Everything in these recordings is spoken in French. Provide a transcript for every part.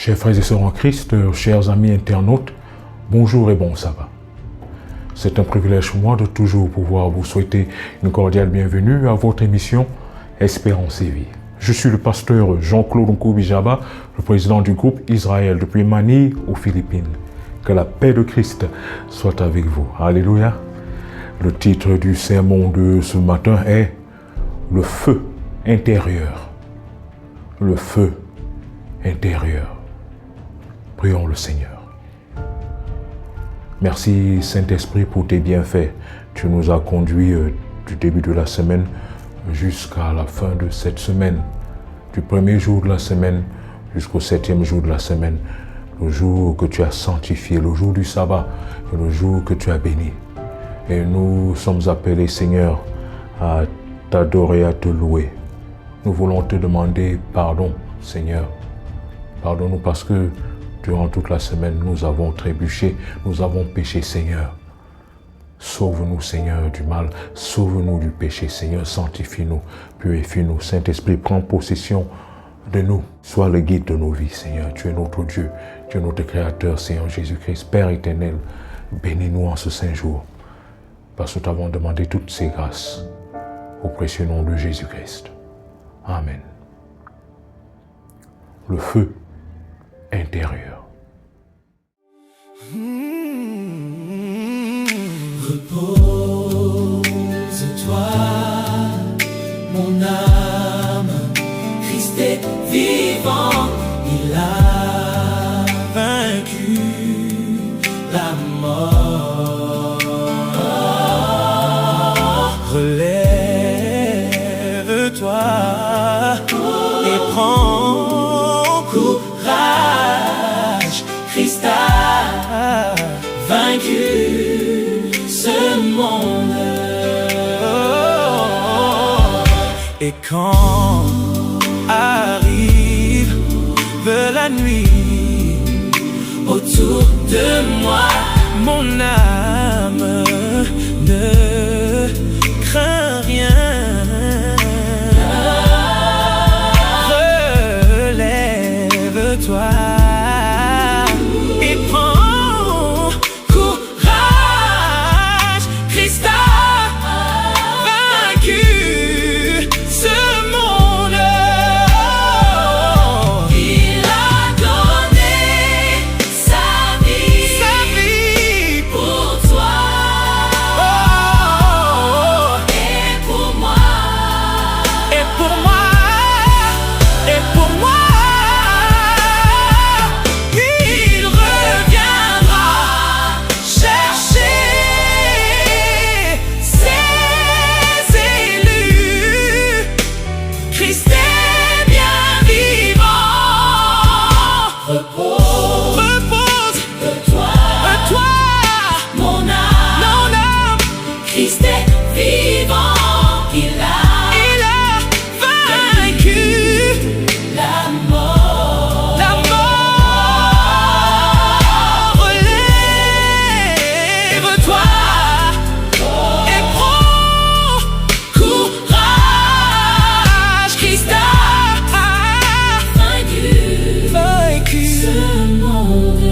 Chers frères et sœurs en Christ, chers amis internautes, bonjour et bon sabbat. C'est un privilège pour moi de toujours pouvoir vous souhaiter une cordiale bienvenue à votre émission Espérance et Vie. Je suis le pasteur Jean-Claude Nkoubijaba, le président du groupe Israël depuis Manille aux Philippines. Que la paix de Christ soit avec vous. Alléluia. Le titre du sermon de ce matin est Le feu intérieur. Le feu intérieur. Prions le Seigneur. Merci Saint-Esprit pour tes bienfaits. Tu nous as conduits du début de la semaine jusqu'à la fin de cette semaine. Du premier jour de la semaine jusqu'au 7e jour de la semaine. Le jour que tu as sanctifié, le jour du sabbat, le jour que tu as béni. Et nous sommes appelés, Seigneur, à t'adorer, à te louer. Nous voulons te demander pardon, Seigneur. Pardonne-nous parce que durant toute la semaine, nous avons trébuché, nous avons péché, Seigneur. Sauve-nous, Seigneur, du mal. Sauve-nous du péché, Seigneur. Sanctifie-nous, purifie-nous. Saint-Esprit, prends possession de nous. Sois le guide de nos vies, Seigneur. Tu es notre Dieu. Tu es notre Créateur, Seigneur Jésus-Christ. Père éternel, bénis-nous en ce saint jour. Parce que nous t'avons demandé toutes ces grâces. Au précieux nom de Jésus-Christ. Amen. Le feu intérieur. Repose-toi, mon âme, Christ est vivant, il a vaincu la mort. Relève-toi et prends courage, Christ a vaincu ce monde. Et quand arrive la nuit autour de moi, mon âme ne craint rien. Relève-toi et prends courage, Christ a vaincu ce monde. Il a donné sa vie pour toi, et pour moi, et pour moi, et pour moi. Il reviendra chercher ses élus. Christ est bien vivant. Repose de toi, mon âme. Christ est vivant. Il a vaincu la mort. Relève-toi et prends courage. Christ a vaincu ce monde.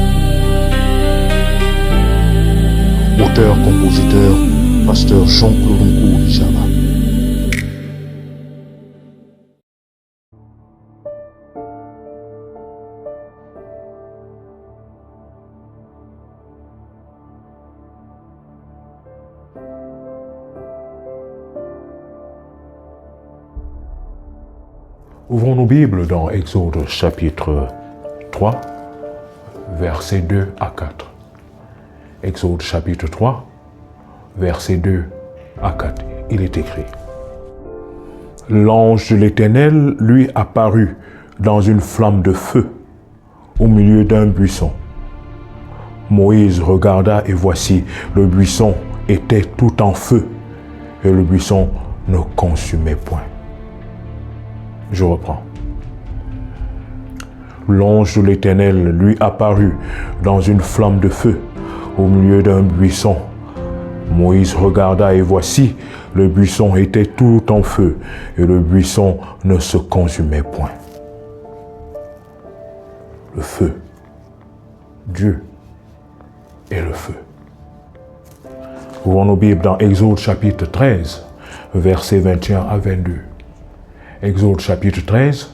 Auteur, compositeur, pasteur Jean-Claude Nkoubijaba. Ouvrons nos Bibles dans Exode chapitre 3, versets 2 à 4. Exode chapitre 3, versets 2 à 4. Il est écrit: L'ange de l'Éternel lui apparut dans une flamme de feu au milieu d'un buisson. Moïse regarda et voici, le buisson était tout en feu et le buisson ne consumait point. Je reprends. L'ange de l'Éternel lui apparut dans une flamme de feu au milieu d'un buisson. Moïse regarda et voici, le buisson était tout en feu et le buisson ne se consumait point. le feu. Dieu est le feu. Ouvrons nos Bibles dans Exode chapitre 13, versets 21 à 22. Exode chapitre 13,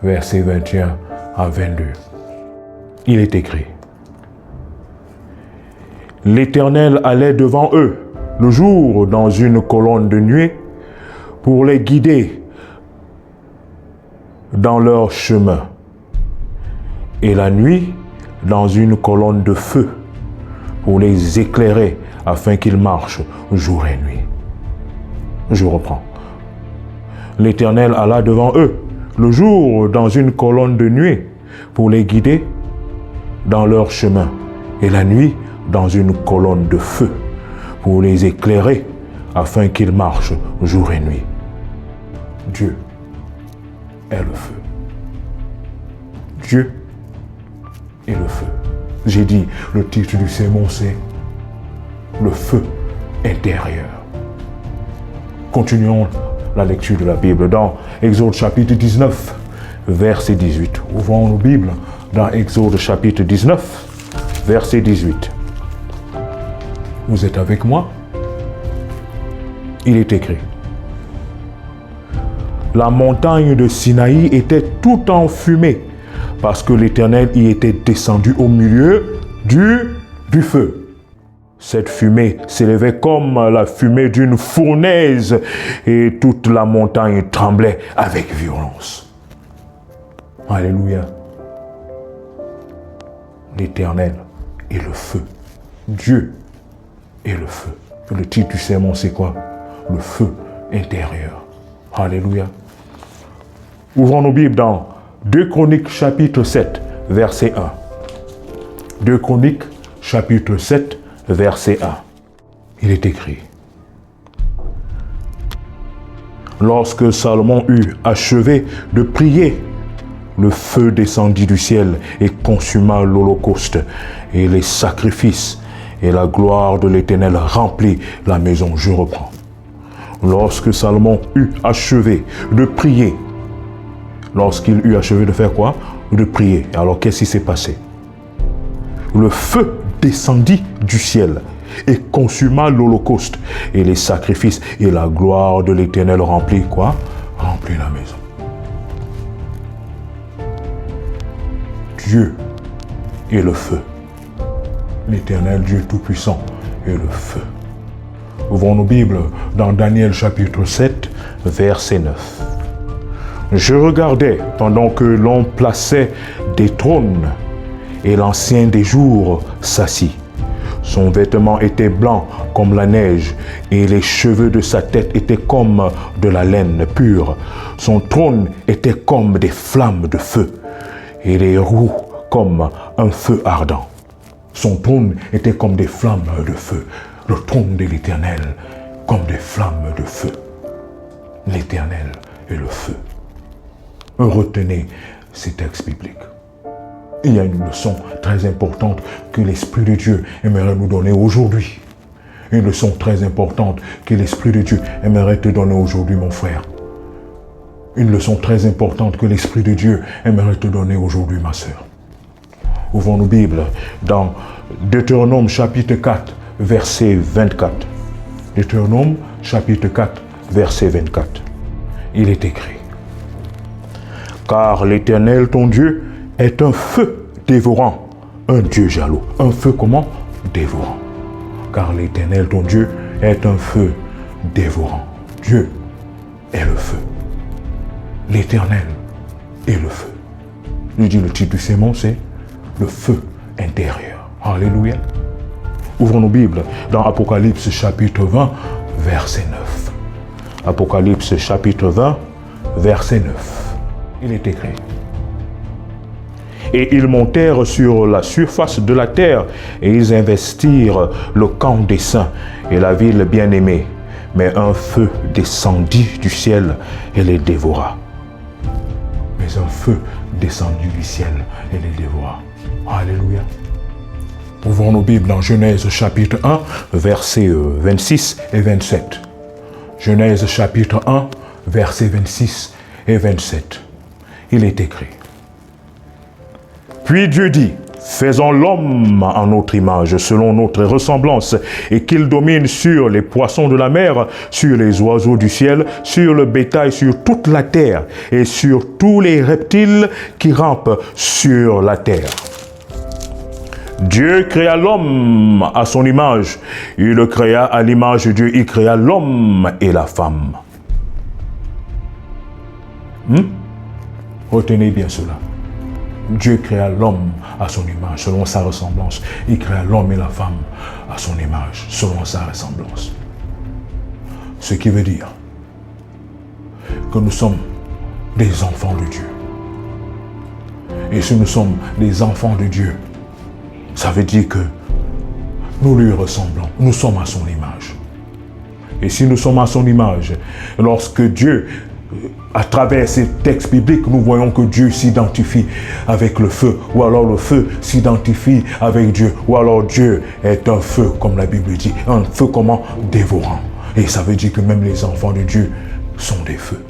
versets 21 à 22. Il est écrit: L'Éternel allait devant eux le jour dans une colonne de nuée pour les guider dans leur chemin, et la nuit dans une colonne de feu pour les éclairer afin qu'ils marchent jour et nuit. Je reprends. L'Éternel alla devant eux le jour dans une colonne de nuée pour les guider dans leur chemin, et la nuit dans une colonne de feu pour les éclairer afin qu'ils marchent jour et nuit. Dieu est le feu. Dieu est le feu. J'ai dit, le titre du sermon, c'est le feu intérieur. Continuons la lecture de la Bible dans Exode chapitre 19, verset 18. Ouvrons nos Bibles dans Exode chapitre 19, verset 18. Vous êtes avec moi? Il est écrit: La montagne de Sinaï était tout en fumée, parce que l'Éternel y était descendu au milieu du feu. Cette fumée s'élevait comme la fumée d'une fournaise, et toute la montagne tremblait avec violence. Alléluia. L'Éternel est le feu. Dieu est le feu. Le titre du sermon, c'est quoi? Le feu intérieur. Alléluia. Ouvrons nos Bibles dans 2 Chroniques chapitre 7, verset 1. 2 Chroniques chapitre 7, verset 1. Il est écrit: Lorsque Salomon eut achevé de prier, le feu descendit du ciel et consuma l'holocauste et les sacrifices, et la gloire de l'Éternel remplit la maison. Je reprends. Lorsque Salomon eut achevé de prier, lorsqu'il eut achevé de faire quoi? De prier. Alors qu'est-ce qui s'est passé? Le feu descendit du ciel et consuma l'holocauste et les sacrifices, et la gloire de l'Éternel remplit quoi? Remplit la maison. Dieu est le feu. L'Éternel Dieu Tout-Puissant est le feu. Ouvrons nos Bibles dans Daniel chapitre 7, verset 9. Je regardais pendant que l'on plaçait des trônes, et l'Ancien des jours s'assit. Son vêtement était blanc comme la neige, et les cheveux de sa tête étaient comme de la laine pure. Son trône était comme des flammes de feu, et les roues comme un feu ardent. Son trône était comme des flammes de feu. Le trône de l'Éternel comme des flammes de feu. L'Éternel est le feu. Retenez ces textes bibliques. Il y a une leçon très importante que l'Esprit de Dieu aimerait nous donner aujourd'hui. Une leçon très importante que l'Esprit de Dieu aimerait te donner aujourd'hui, mon frère. Une leçon très importante que l'Esprit de Dieu aimerait te donner aujourd'hui, ma sœur. Ouvrons nos Bibles dans Deutéronome chapitre 4, verset 24. Deutéronome chapitre 4, verset 24. Il est écrit: Car l'Éternel, ton Dieu, est un feu dévorant, un Dieu jaloux. Un feu comment? Dévorant. Car l'Éternel, ton Dieu, est un feu dévorant. Dieu est le feu. L'Éternel est le feu. Je dis le titre du sermon, c'est le feu intérieur. Alléluia. Ouvrons nos Bibles dans Apocalypse chapitre 20, verset 9. Apocalypse chapitre 20, verset 9. Il est écrit: Et ils montèrent sur la surface de la terre, et ils investirent le camp des saints et la ville bien-aimée. Mais un feu descendit du ciel et les dévora. Mais un feu descendit du ciel et les dévora. Alléluia. Ouvrons nos Bibles dans Genèse chapitre 1, versets 26 et 27. Genèse chapitre 1, versets 26 et 27. Il est écrit: Puis Dieu dit, faisons l'homme en notre image, selon notre ressemblance, et qu'il domine sur les poissons de la mer, sur les oiseaux du ciel, sur le bétail, sur toute la terre, et sur tous les reptiles qui rampent sur la terre. Dieu créa l'homme à son image. Il le créa à l'image de Dieu. Il créa l'homme et la femme. Retenez bien cela. Dieu créa l'homme à son image, selon sa ressemblance. Il créa l'homme et la femme à son image, selon sa ressemblance. Ce qui veut dire que nous sommes des enfants de Dieu. Et si nous sommes des enfants de Dieu, ça veut dire que nous lui ressemblons. Nous sommes à son image. Et si nous sommes à son image, lorsque Dieu, à travers ces textes bibliques, nous voyons que Dieu s'identifie avec le feu, ou alors le feu s'identifie avec Dieu, ou alors Dieu est un feu, comme la Bible dit, un feu comment dévorant. Et ça veut dire que même les enfants de Dieu sont des feux.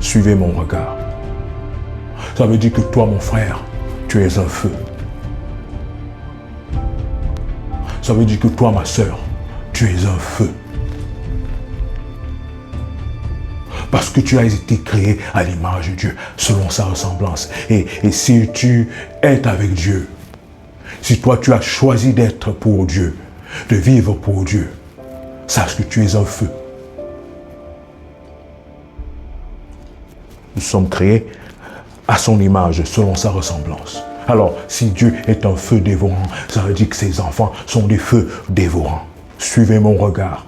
Suivez mon regard. Ça veut dire que toi, mon frère, tu es un feu. Ça veut dire que toi, ma sœur, tu es un feu. Parce que tu as été créé à l'image de Dieu, selon sa ressemblance. Et si tu es avec Dieu, si toi tu as choisi d'être pour Dieu, de vivre pour Dieu, sache que tu es un feu. Nous sommes créés à son image, selon sa ressemblance. Alors, si Dieu est un feu dévorant, ça veut dire que ses enfants sont des feux dévorants. Suivez mon regard.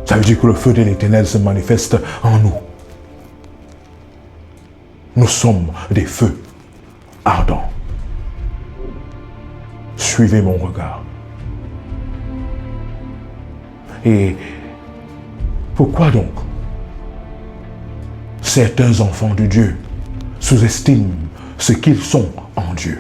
Ça veut dire que le feu de l'Éternel se manifeste en nous. Nous sommes des feux ardents. Suivez mon regard. Et pourquoi donc certains enfants de Dieu sous-estiment ce qu'ils sont en Dieu?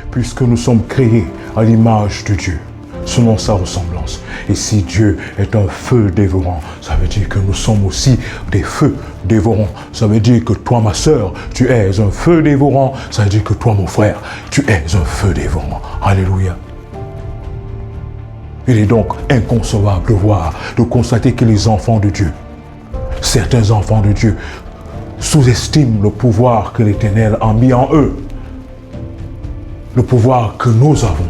Puisque nous sommes créés à l'image de Dieu, selon sa ressemblance. Et si Dieu est un feu dévorant, ça veut dire que nous sommes aussi des feux dévorants. Ça veut dire que toi, ma sœur, tu es un feu dévorant. Ça veut dire que toi, mon frère, tu es un feu dévorant. Alléluia. Il est donc inconcevable de constater que les enfants de Dieu, certains enfants de Dieu, sous-estiment le pouvoir que l'Éternel a mis en eux. Le pouvoir que nous avons.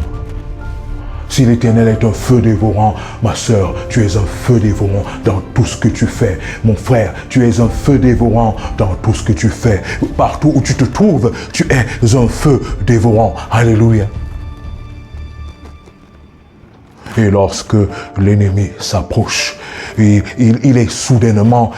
Si l'Éternel est un feu dévorant, ma sœur, tu es un feu dévorant dans tout ce que tu fais. Mon frère, tu es un feu dévorant dans tout ce que tu fais. Partout où tu te trouves, tu es un feu dévorant. Alléluia. Et lorsque l'ennemi s'approche, il est soudainement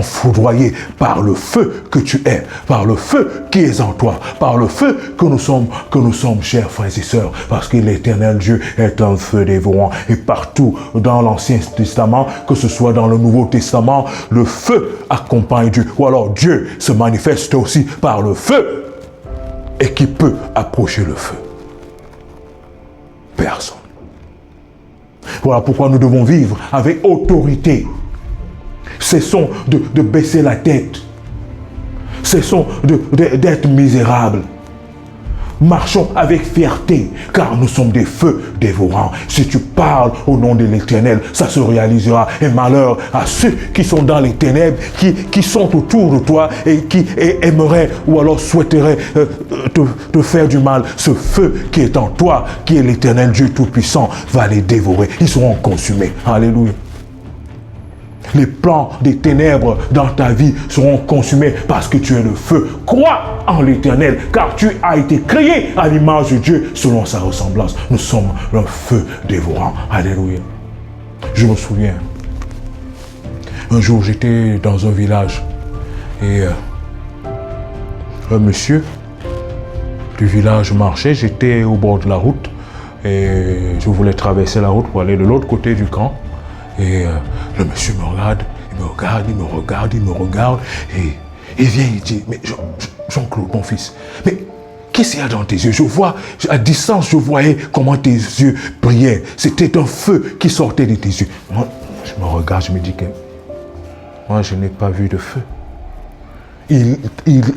foudroyé par le feu que tu es, par le feu qui est en toi, par le feu que nous sommes, chers frères et sœurs, parce que l'Éternel Dieu est un feu dévorant. Et partout dans l'Ancien Testament, que ce soit dans le Nouveau Testament, le feu accompagne Dieu. Ou alors Dieu se manifeste aussi par le feu. Et qui peut approcher le feu? Personne. Voilà pourquoi nous devons vivre avec autorité. Cessons de baisser la tête. Cessons d'être misérables. Marchons avec fierté, car nous sommes des feux dévorants. Si tu parles au nom de l'Éternel, ça se réalisera. Et malheur à ceux qui sont dans les ténèbres, qui sont autour de toi et qui aimeraient ou alors souhaiteraient te faire du mal. Ce feu qui est en toi, qui est l'Éternel Dieu Tout-Puissant, va les dévorer. Ils seront consumés. Alléluia. Les plans des ténèbres dans ta vie seront consumés parce que tu es le feu. Crois en l'Éternel, car tu as été créé à l'image de Dieu selon sa ressemblance. Nous sommes un feu dévorant. Alléluia. Je me souviens, un jour j'étais dans un village et un monsieur du village marchait. J'étais au bord de la route et je voulais traverser la route pour aller de l'autre côté du camp. Et le monsieur me regarde, il me regarde, et il vient, il dit, mais Jean-Claude, mon fils, mais qu'est-ce qu'il y a dans tes yeux? Je vois, à distance, je voyais comment tes yeux brillaient. C'était un feu qui sortait de tes yeux. Moi, je me regarde, je me dis que moi, je n'ai pas vu de feu. il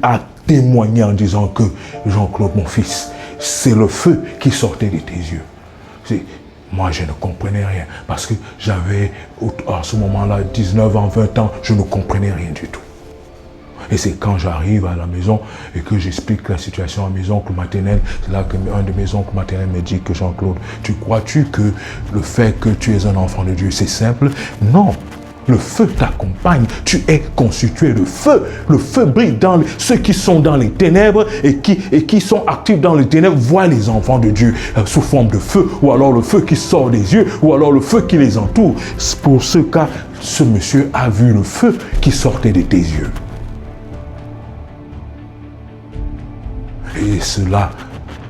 a témoigné en disant que Jean-Claude, mon fils, c'est le feu qui sortait de tes yeux. Moi, je ne comprenais rien parce que j'avais, à ce moment-là, 19 ans, 20 ans, je ne comprenais rien du tout. Et c'est quand j'arrive à la maison et que j'explique la situation à mes oncles maternels, c'est là qu'un de mes oncles maternels me dit que Jean-Claude, crois-tu que le fait que tu es un enfant de Dieu, c'est simple? Non. Le feu t'accompagne, tu es constitué de feu. Le feu brille dans ceux qui sont dans les ténèbres et qui sont actifs dans les ténèbres voient les enfants de Dieu sous forme de feu, ou alors le feu qui sort des yeux, ou alors le feu qui les entoure. Pour ce cas, ce monsieur a vu le feu qui sortait de tes yeux. Et cela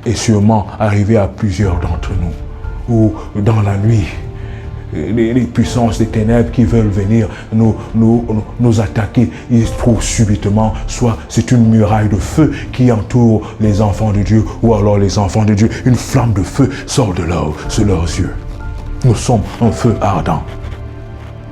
est sûrement arrivé à plusieurs d'entre nous, ou dans la nuit, les puissances des ténèbres qui veulent venir nous attaquer, ils trouvent subitement, soit c'est une muraille de feu qui entoure les enfants de Dieu, ou alors les enfants de Dieu, une flamme de feu sort de leurs yeux. Nous sommes un feu ardent.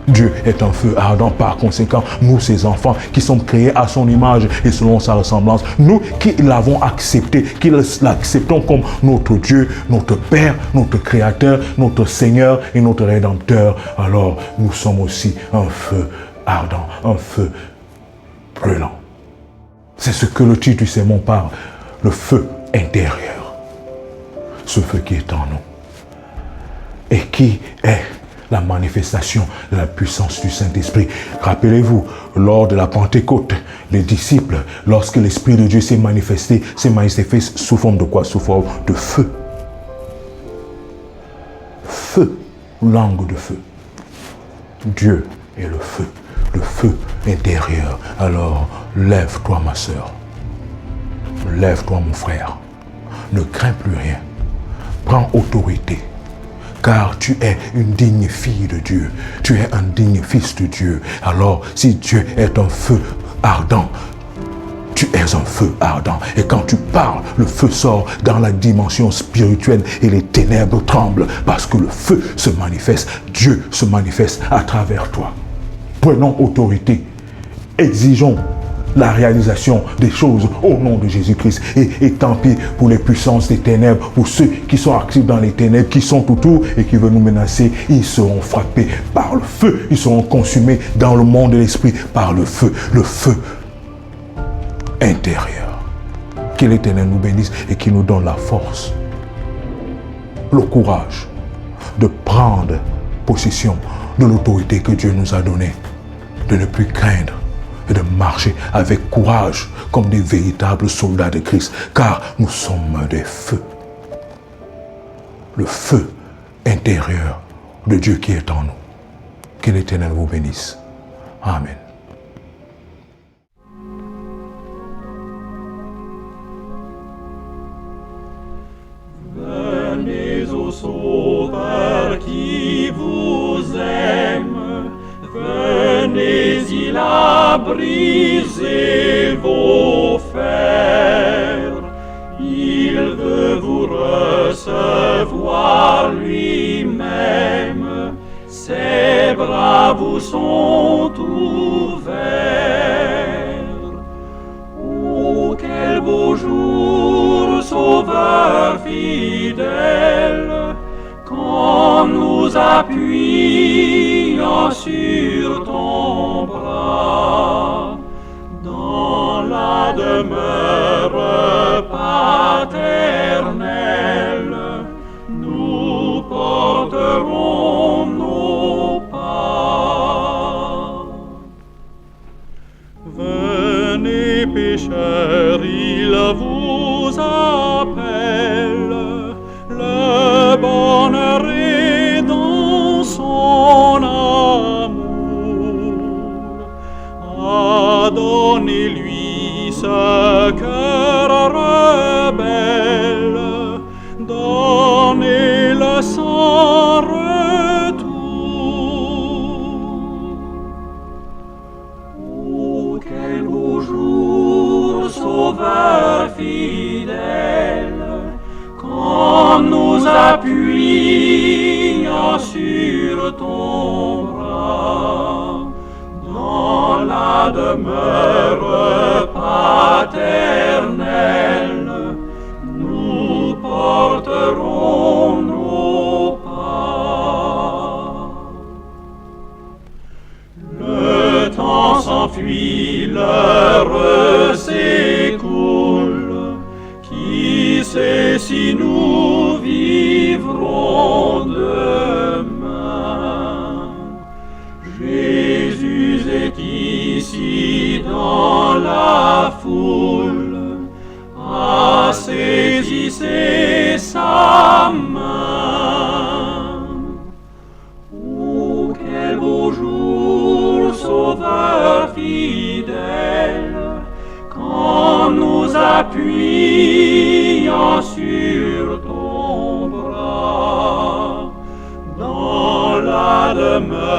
Dieu est un feu ardent, par conséquent, nous, ses enfants, qui sommes créés à son image et selon sa ressemblance, nous qui l'avons accepté, qui l'acceptons comme notre Dieu, notre Père, notre Créateur, notre Seigneur et notre Rédempteur, alors nous sommes aussi un feu ardent, un feu brûlant. C'est ce que le titre du sermon parle, le feu intérieur. Ce feu qui est en nous et qui est la manifestation de la puissance du Saint-Esprit. Rappelez-vous, lors de la Pentecôte, les disciples, lorsque l'Esprit de Dieu s'est manifesté sous forme de quoi? Sous forme de feu. Feu, langue de feu. Dieu est le feu intérieur. Alors, lève-toi ma sœur, lève-toi mon frère, ne crains plus rien, prends autorité. Car tu es une digne fille de Dieu. Tu es un digne fils de Dieu. Alors, si Dieu est un feu ardent, tu es un feu ardent. Et quand tu parles, le feu sort dans la dimension spirituelle et les ténèbres tremblent parce que le feu se manifeste. Dieu se manifeste à travers toi. Prenons autorité. Exigeons la réalisation des choses au nom de Jésus-Christ. Et tant pis pour les puissances des ténèbres, pour ceux qui sont actifs dans les ténèbres, qui sont autour et qui veulent nous menacer, ils seront frappés par le feu. Ils seront consumés dans le monde de l'esprit par le feu intérieur. Que l'Éternel nous bénisse et qu'il nous donne la force, le courage de prendre possession de l'autorité que Dieu nous a donnée, de ne plus craindre et de marcher avec courage comme des véritables soldats de Christ, car nous sommes des feux. Le feu intérieur de Dieu qui est en nous. Que l'Éternel vous bénisse. Amen. Venez au Sauveur qui vous aime. Venez, il a brisé vos fers. Il veut vous recevoir lui-même. Ses bras vous sont ouverts. Oh, quel beau jour, Sauveur fidèle, quand nous appuyons sur ton bras, dans la demeure paternelle, nous porterons nos pas. Venez pécheurs, il vous appelle, le bonheur est dans son amour. Donnez-lui ce cœur rebelle, donnez-le sans retour. Oh, quel beau jour, Sauveur fidèle, quand nous appuyons sur ton bras, dans la demeure puis l'heure s'écoule. Qui sait si nous vivrons demain? Jésus est ici dans la foule. Ah, saisissez sa main. Oh, quel beau jour, Sauveur fidèle, quand nous appuyant sur ton bras, dans la demeure